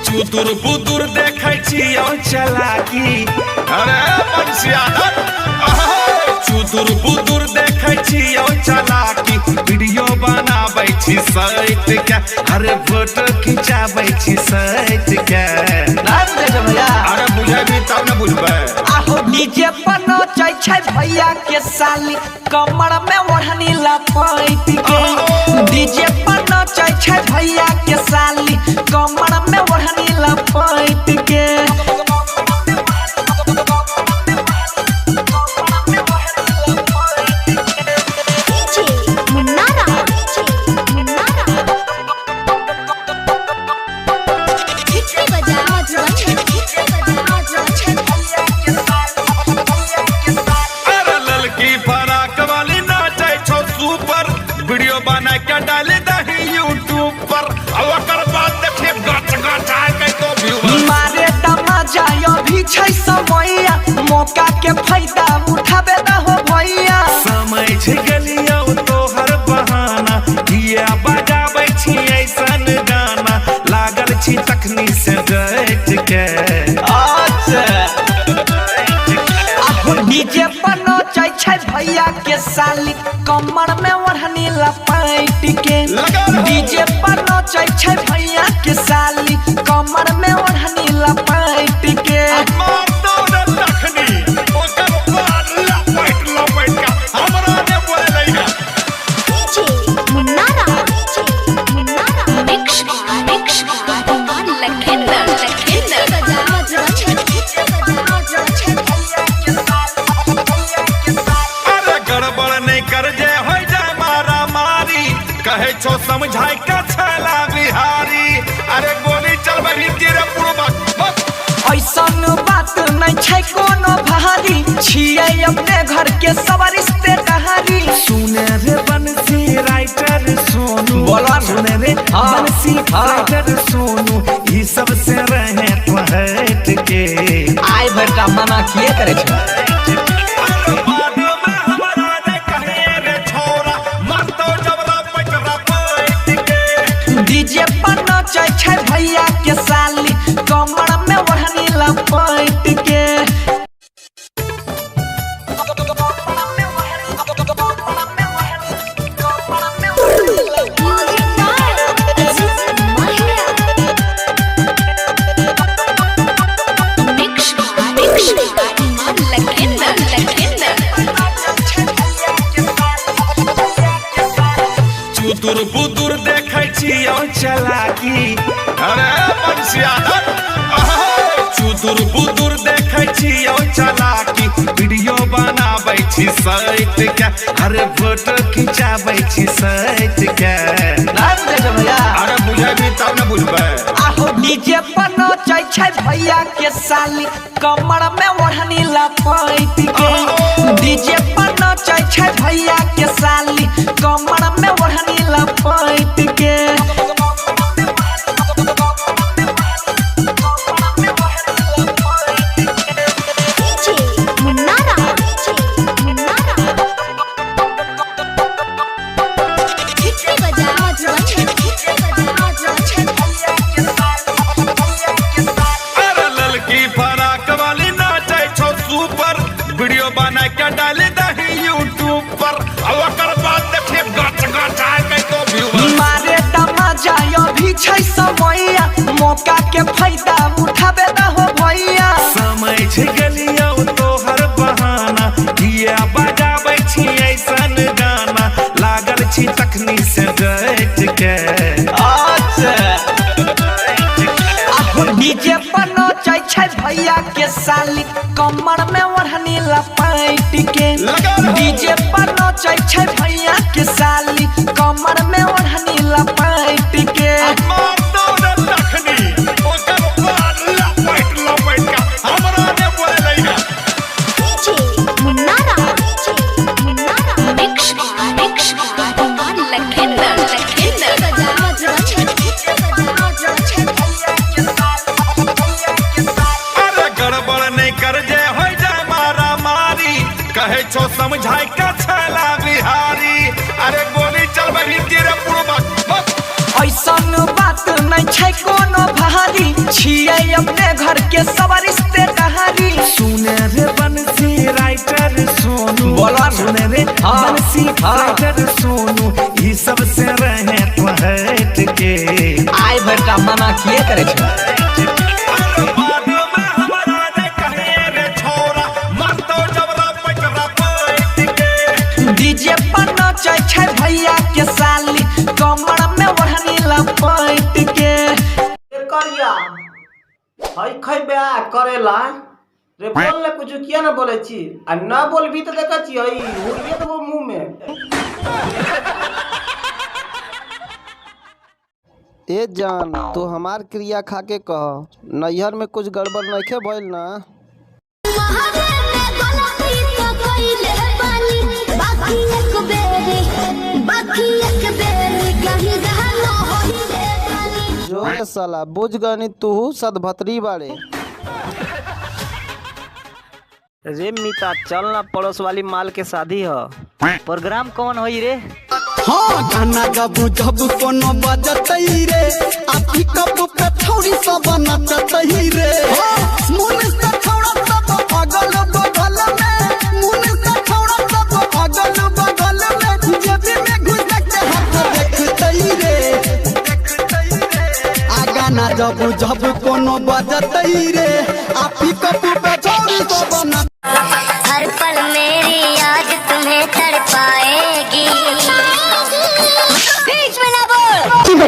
चुतुर बुतुर देखै छियौ चलाकी अरे बंसिया चुतुर बुतुर देखै छियौ चलाकी वीडियो बनाबै छी सैट के अरे फोटो खिंचाबै छी सैट के अरे बुझेबी तब न बुझबै आहो डीजे पर नचै छै भैया के साली कमर में ओढ़नी लपेट के डीजे पर नचै छै भैया के साली कमर में ओढ़नी लपेट के वीडियो बना के डाल दही यूट्यूब पर और ओकर बाद देखिए गच गच आए के तो व्यू मारे तमाजा यो भी छै समैया मौका के फायदा उठाबे न हो भैया समय छै गलिया तो हर बहाना किया बजाबै छी ऐसन गाना लागल छी तखनी से गट के डीजे पर नचै छै भैया के साली कमर में ओढ़नी लपेट के डीजे पर नचै छै भैया के साली कमर में ओढ़नी लपेट के कहे छो समझाई का छला बिहारी अरे गोली चलबही तेरे पूर्वक ऐसन बात नहीं छै कोनो भारी छियै अपने घर के सब रिश्तेदारी सुने रे बंसी राइटर सोनू बोला सुने रे बंसी राइटर सोनू ई सब से रहे पहट के आइ बेटा मना किए करे छै डीजे पर नचै छै भैया के साली कमर में ओढ़नी लपेट के चुतुर बुतुर देखै छियौ चलाकी अरे बंसिया चुतुर बुतुर देखै छियौ चलाकी वीडियो बनाबै छी सैट के अरे फोटो खिंचाबै छी सैट के अरे बुझेबी तब न बुझबै आहो डीजे पर नचै छै भैया के साली कमर में ओढ़नी लपेट के डीजे पर नचै छै भैया के साली कमर में ओढ़नी लपेट के वीडियो बना के डाल दही यूट्यूब पर और ओकर बाद देखिए गच गच आए के तो व्यू मारे तमाजा यो भी छै समैया मौका के फायदा उठाबे न हो भैया समय छै गलिया तो हर बहाना किया बजाबै छी ऐसन गाना लागल छी तखनी से गट के डीजे पर नचै छै भैया के साली कमर में ओढ़नी लपेट के डीजे पर नचै छै भैया के साली कमर में ओढ़नी लपेट के मुन्ना मिक्स लखिंदर अरे गड़बड़ नहीं कर जे हो जाए मारा मारी कहे छो समझाई का छला बिहारी अरे गोली चल बही तेरे पूर्वक ऐसन बात नहीं छै कोनो भारी छियै अपने घर के सब रिश्तेदारी सुने रे बंसी राइटर सोनू बोला सुने रे बंसी राइटर सोनू ये सब से रहे तो हट के आय बेटा मना किए करे छै डीजे पर नचै छै भैया के साली कमर में ओढ़नी लपेट के करिया हई खैबे करेला रे बोल ले कुछ किया ना बोले छी आ ना बोलबी तो देखा छी हई हुरिए तो मुंह में ए जान तू हमार क्रिया खा के कह नैहर में कुछ गड़बड़ नइखे भइल ना। जो साला बुझ गनी तू सदभतरी बाड़े। रे मीता चल ना पड़ोस वाली माल के शादी ह प्रोग्राम कौन होई रे। हाँ गाना गबू जब कोनो बजतई रे आ पिकअप पे थोड़ी सब नचतई रे मुन से छोड़ा सब अगल बगल में मुन से छोड़ा सब अगल बगल में जेबी में घुस के हाथ देखतई रे आ गाना जब कोनो बजतई रे आ पिकअप पे थोड़ी सब नच हर पल मेरी याद तुम्हें तड़पाएगी बीच में ना बोल